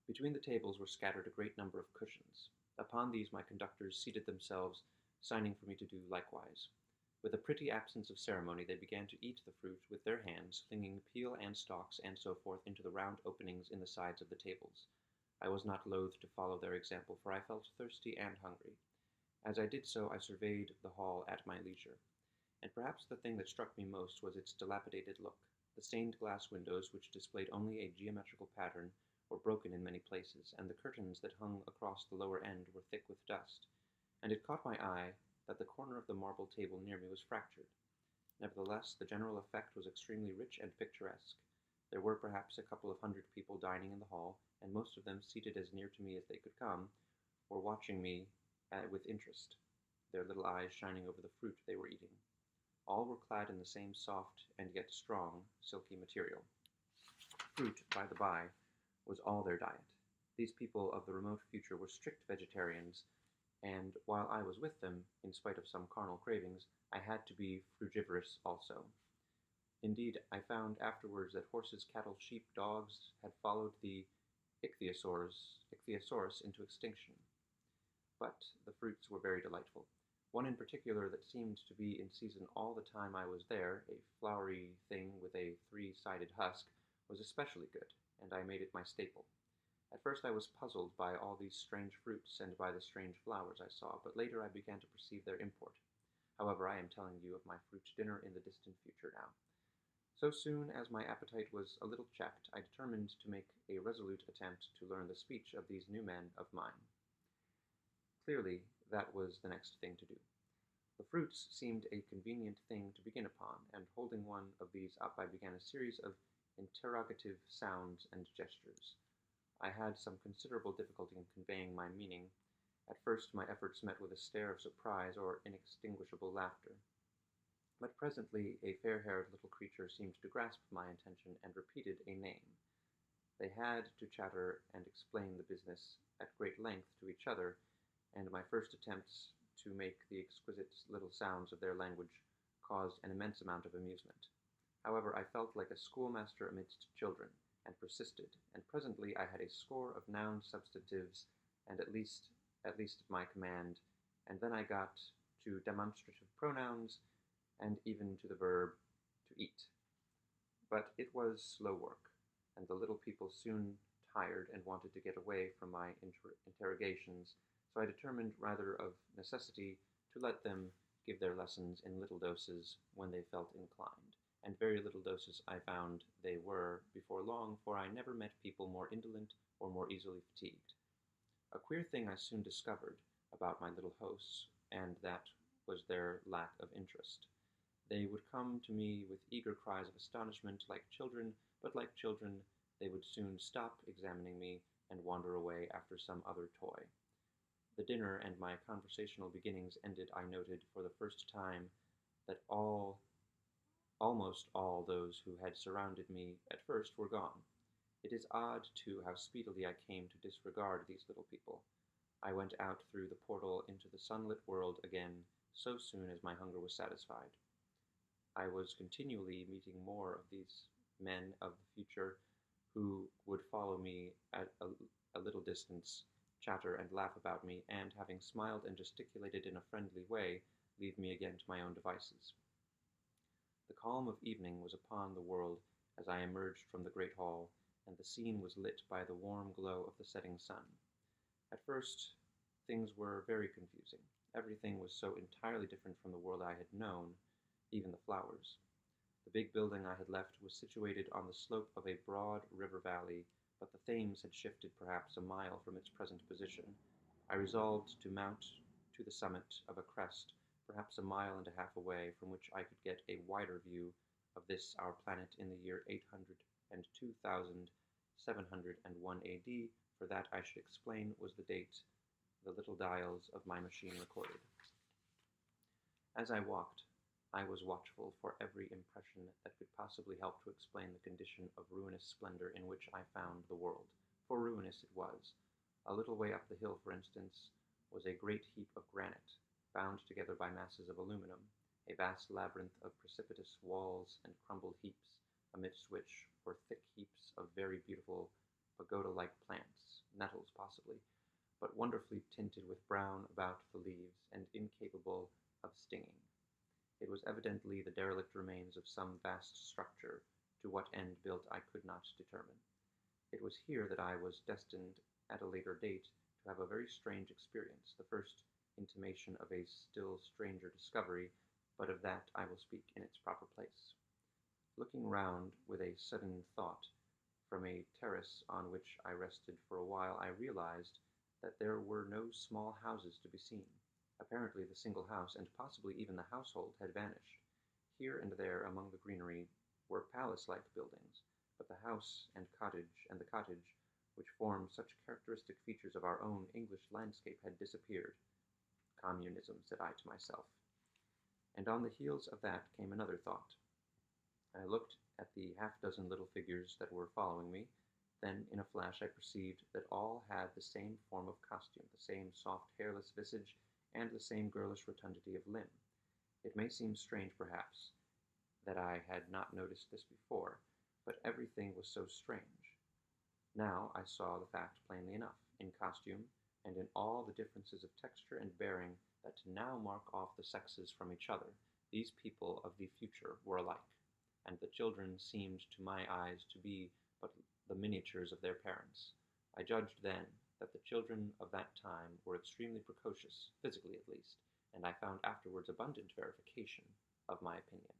Between the tables were scattered a great number of cushions. Upon these my conductors seated themselves, signing for me to do likewise. With a pretty absence of ceremony they began to eat the fruit with their hands, flinging peel and stalks and so forth into the round openings in the sides of the tables. I was not loath to follow their example, for I felt thirsty and hungry. As I did so I surveyed the hall at my leisure, and perhaps the thing that struck me most was its dilapidated look. The stained glass windows, which displayed only a geometrical pattern, were broken in many places, and the curtains that hung across the lower end were thick with dust, and it caught my eye that the corner of the marble table near me was fractured. Nevertheless, the general effect was extremely rich and picturesque. There were perhaps a couple of hundred people dining in the hall, and most of them, seated as near to me as they could come, were watching me with interest, their little eyes shining over the fruit they were eating. All were clad in the same soft and yet strong, silky material. Fruit, by the by, was all their diet. These people of the remote future were strict vegetarians, and while I was with them, in spite of some carnal cravings, I had to be frugivorous also. Indeed, I found afterwards that horses, cattle, sheep, dogs had followed the ichthyosaurus into extinction. But the fruits were very delightful. One in particular that seemed to be in season all the time I was there, a flowery thing with a three-sided husk, was especially good, and I made it my staple. At first I was puzzled by all these strange fruits and by the strange flowers I saw, but later I began to perceive their import. However, I am telling you of my fruit dinner in the distant future now. So soon as my appetite was a little checked, I determined to make a resolute attempt to learn the speech of these new men of mine. Clearly, that was the next thing to do. The fruits seemed a convenient thing to begin upon, and holding one of these up, I began a series of interrogative sounds and gestures. I had some considerable difficulty in conveying my meaning. At first my efforts met with a stare of surprise or inextinguishable laughter. But presently a fair-haired little creature seemed to grasp my intention and repeated a name. They had to chatter and explain the business at great length to each other, and my first attempts to make the exquisite little sounds of their language caused an immense amount of amusement. However, I felt like a schoolmaster amidst children, and persisted, and presently I had a score of noun substantives, and at least at my command, and then I got to demonstrative pronouns, and even to the verb to eat. But it was slow work, and the little people soon tired and wanted to get away from my interrogations, so I determined rather of necessity to let them give their lessons in little doses when they felt inclined, and very little doses I found they were before long, for I never met people more indolent or more easily fatigued. A queer thing I soon discovered about my little hosts, and that was their lack of interest. They would come to me with eager cries of astonishment like children, but like children they would soon stop examining me and wander away after some other toy. The dinner and my conversational beginnings ended, I noted for the first time that almost all those who had surrounded me at first were gone. It is odd, too, how speedily I came to disregard these little people. I went out through the portal into the sunlit world again so soon as my hunger was satisfied. I was continually meeting more of these men of the future who would follow me at a little distance, chatter and laugh about me, and, having smiled and gesticulated in a friendly way, leave me again to my own devices. The calm of evening was upon the world as I emerged from the great hall, and the scene was lit by the warm glow of the setting sun. At first, things were very confusing. Everything was so entirely different from the world I had known, even the flowers. The big building I had left was situated on the slope of a broad river valley, but the Thames had shifted perhaps a mile from its present position. I resolved to mount to the summit of a crest, perhaps a mile and a half away, from which I could get a wider view of this our planet in the year 802,701 AD, for that, I should explain, was the date the little dials of my machine recorded. As I walked, I was watchful for every impression that could possibly help to explain the condition of ruinous splendor in which I found the world, for ruinous it was. A little way up the hill, for instance, was a great heap of granite, bound together by masses of aluminum, a vast labyrinth of precipitous walls and crumbled heaps, amidst which were thick heaps of very beautiful pagoda-like plants. nettles possibly, but wonderfully tinted with brown about the leaves and incapable of stinging. It was evidently the derelict remains of some vast structure, to what end built I could not determine. It was here that I was destined at a later date to have a very strange experience, the first intimation of a still stranger discovery, but of that I will speak in its proper place. Looking round with a sudden thought, from a terrace on which I rested for a while, I realized that there were no small houses to be seen. Apparently the single house, and possibly even the household, had vanished. Here and there among the greenery were palace-like buildings, but the house and the cottage, which formed such characteristic features of our own English landscape, had disappeared. Communism, said I to myself. And on the heels of that came another thought. I looked at the half-dozen little figures that were following me. Then, in a flash, I perceived that all had the same form of costume, the same soft, hairless visage, and the same girlish rotundity of limb. It may seem strange, perhaps, that I had not noticed this before, but everything was so strange. Now I saw the fact plainly enough, in costume, and in all the differences of texture and bearing that now mark off the sexes from each other. These people of the future were alike, and the children seemed to my eyes to be but the miniatures of their parents. I judged then that the children of that time were extremely precocious, physically at least, and I found afterwards abundant verification of my opinion.